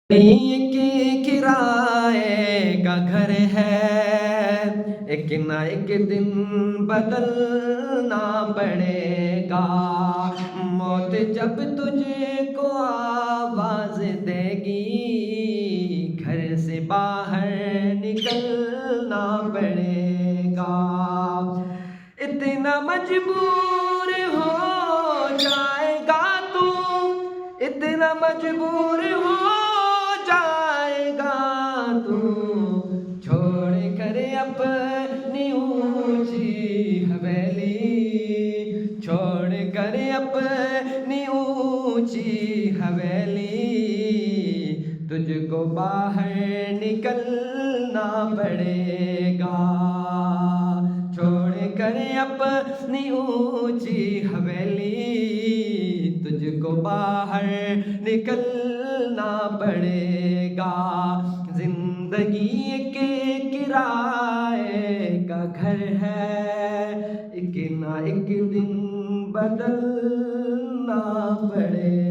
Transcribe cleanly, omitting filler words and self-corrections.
ایک کرائے کا گھر ہے، ایک نہ ایک دن بدلنا پڑے گا۔ موت جب تجھ کو آواز دے گی، گھر سے باہر نکلنا پڑے گا۔ اتنا مجبور ہو جائے گا تو، اتنا مجبور ہو جائے گا تو، چھوڑ کر اپنی اونچی حویلی، چھوڑ کر اپنی اونچی حویلی، تجھ کو باہر نکلنا پڑے گا۔ چھوڑ کر اپنی اونچی حویلی، تجھ کو باہر نکلنا پڑے گا۔ زندگی کے کرائے کا گھر ہے، ایک نہ ایک دن بدلنا پڑے